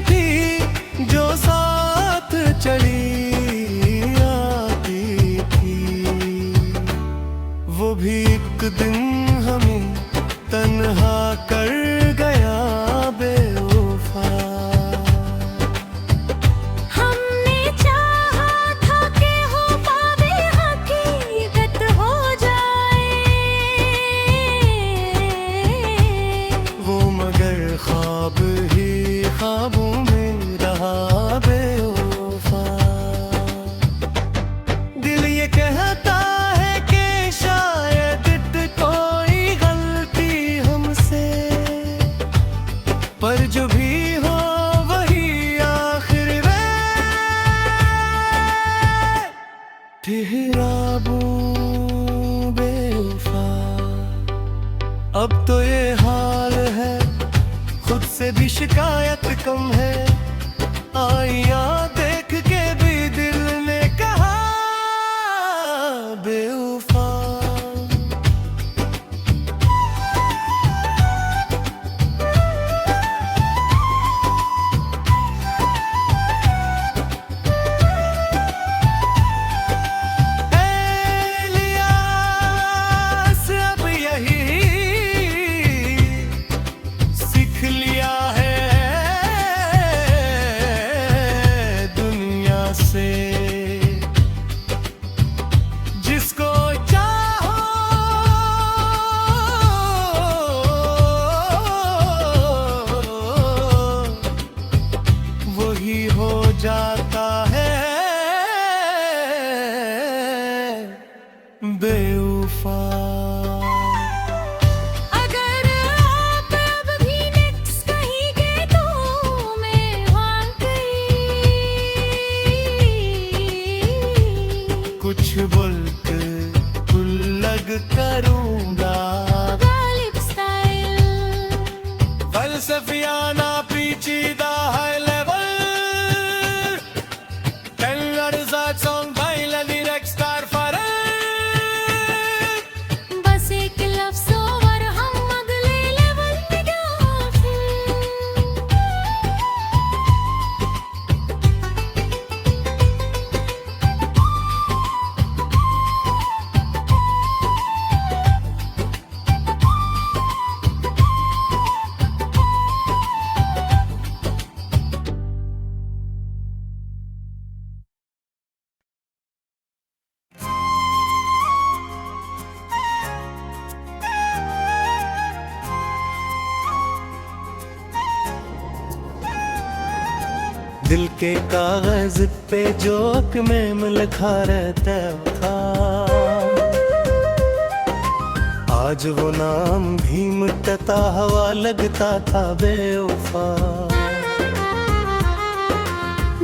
थी जो साथ चली आती थी, वो भी एक दिन हमें तन्हा कर गया बेवफा। हमने चाहा था कि हो पावे हकीकत हो जाए, वो मगर ख्वाब ही ख्वाबों में रहा बेवफा। दिल ये कहता है कि शायद कोई गलती हमसे, पर जो भी हो वही आखिर में ठहराबू बेवफा। अब तो ये हाल है, खुद से भी शिकायत कम है, आईया देख के भी दिल ने कहा बेवफा। जिसको चाहो वही हो जाता है बेवफा। अगर आप अब भी नेक्स्ट कहेंगे तो मैं वाकई कुछ बोलते लग करूंगा गालिब स्टाइल। फलसफियाना पेचीदा हाई लेवल, टेलर सॉन्ग भाईला लिरिक्स स्टार फरक। बस एक लफ्ज़ और हम अगले लेवल पे दाखिल। दिल के कागज पे जो में लिखा रहता था, आज वो नाम भी मिटता हवा लगता था बेवफा।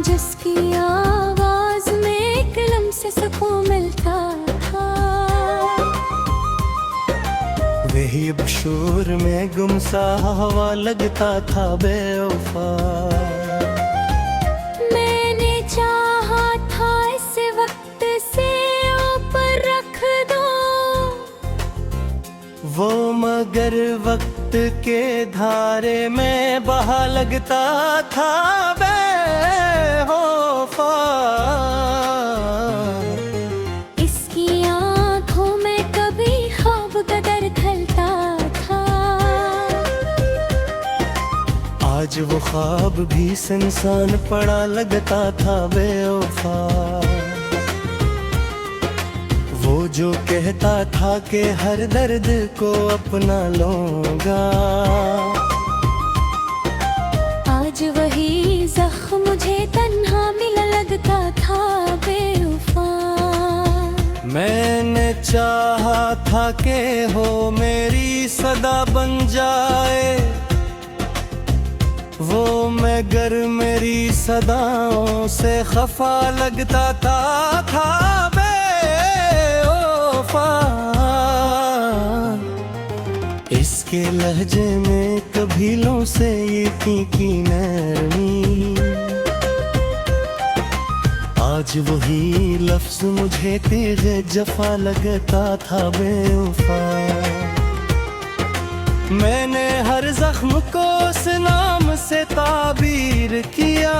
जिसकी आवाज में कलम से सुकून मिलता था, वही अब शोर में गुमसा हवा लगता था बेवफा। मैंने चाहा था इस वक्त से ऊपर रख दो, वो मगर वक्त के धारे में बहा लगता था बेवफा। इसकी आंखों में कभी ख्वाब कदर खलता था, आज वो ख्वाब भी सुनसान पड़ा लगता था बेवफा। वो जो कहता था कि हर दर्द को अपना लूंगा, आज वही जख्म मुझे तन्हा मिला लगता था बेवफा। मैंने चाहा था कि हो मेरी सदा बन जाए, वो मगर मेरी सदाओं से खफा लगता था बेवफा। इसके लहजे में कबीलों से ये की नरमी, आज वही लफ्ज मुझे तेरे जफा लगता था बेवफा। मैंने हर जख्म को उस नाम से ताबीर किया।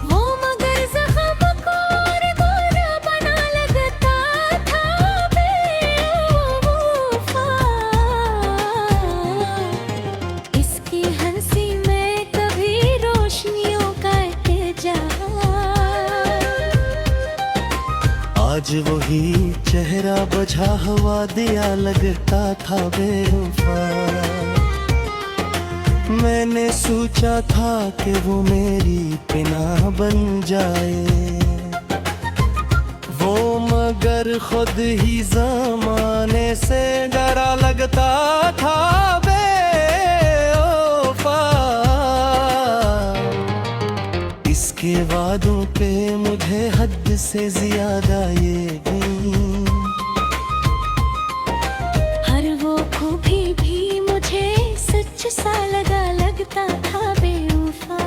वो मगर जख्म को और गोरा बना लगता था बेवफा। इसकी हंसी में कभी रोशनियों का आज वही चेहरा बुझा हुआ दिया लगता था बेवफा। मैंने सोचा था कि वो मेरी पनाह बन जाए, वो मगर खुद ही ज़माने से डरा लगता था बेवफा। इसके वादों पे मुझे हद से ज्यादा ये हर वो खूबी भी मुझे सच सा लगता था बेवफा।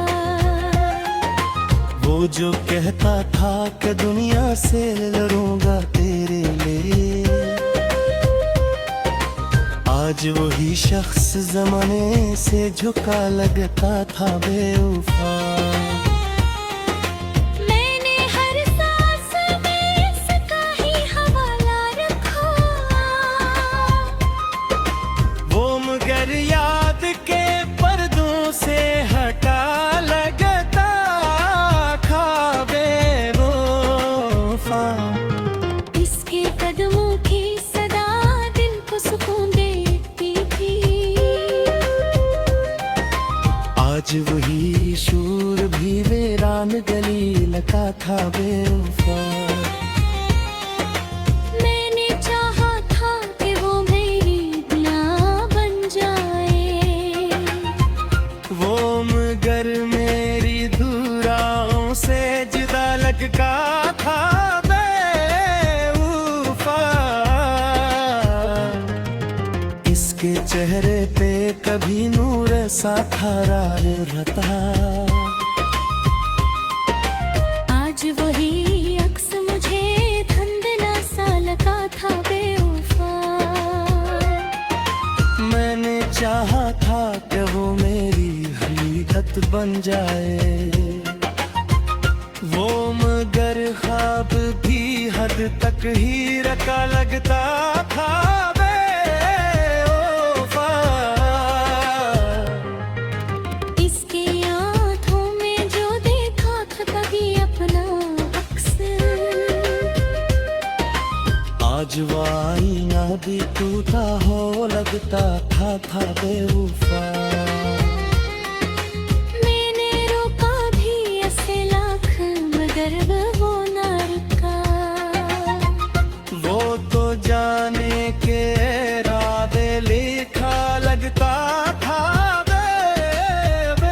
वो जो कहता था कि दुनिया से लड़ूंगा तेरे लिए, आज वही शख्स जमाने से झुका लगता था बेवफा। याद के पर्दों से हटा लगता था बेवफा। इसके कदमों की सदा दिल को सुकून देती थी। आज वही शूर भी वीरान गली लगा था बेवफा। का था बेवफा। इसके चेहरे पे कभी नूर सा था रहता। आज वही अक्स मुझे धंधला सा लगा था बेवफा। मैंने चाहा था कि वो मेरी हकीकत बन जाए, वो मगर ख्वाब भी हद तक ही रखा लगता था बेवफा। इसके आँखों में जो देखा था तभी अपना अक्स, आज वो आईना भी टूटा हो लगता था बेवफा। वो न रुका, वो तो जाने के इरादे लिखा लगता था बेवफा।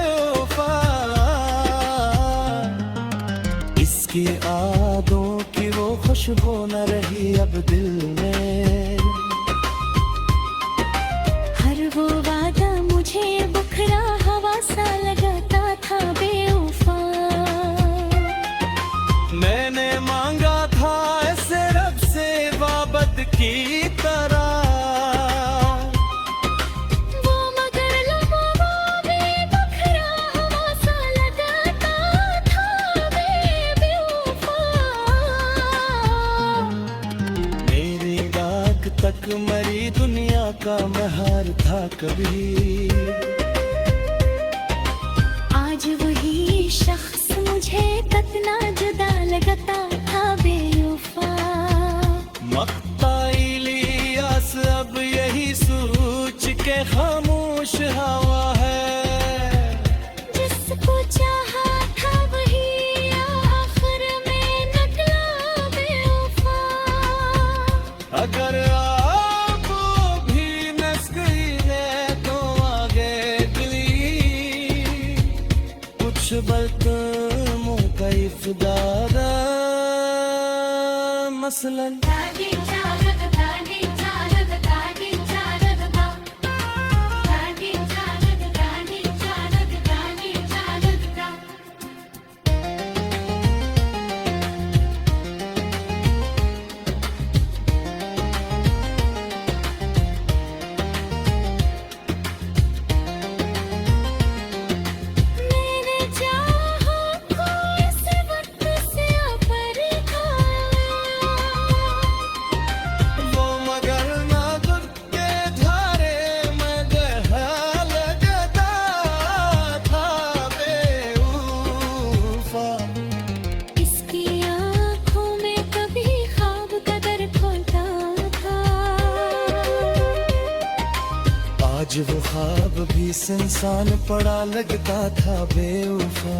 इसकी यादों की वो खुशबू न रही अब दिल में। हर वो वादा मुझे बुखरा हवा सा लगता था बेवफा। मैंने मांगा था ऐसे रब से वाबद की तरह, वो मगर लम्हों में बखरा हवा सा लगता था बेवफा। मेरी राख तक मरी दुनिया का महर था कभी। आज वही शख्स मुझे कितना जुदा लगता था बेवफा। मक्ता इलियास अब यही सोच के खामोश हवा है, जिसको चाहा था वही आखिर में निकला बेवफा। अगर आपको भी नस गई है तो आगे दिली कुछ बल्कि कैफ दादा मसलन। इंसान पड़ा लगता था बेवफा।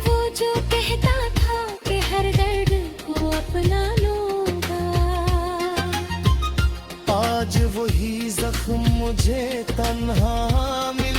वो जो कहता था कि हर दर्द को अपना लूंगा, आज वही जख्म मुझे तन्हा मिला।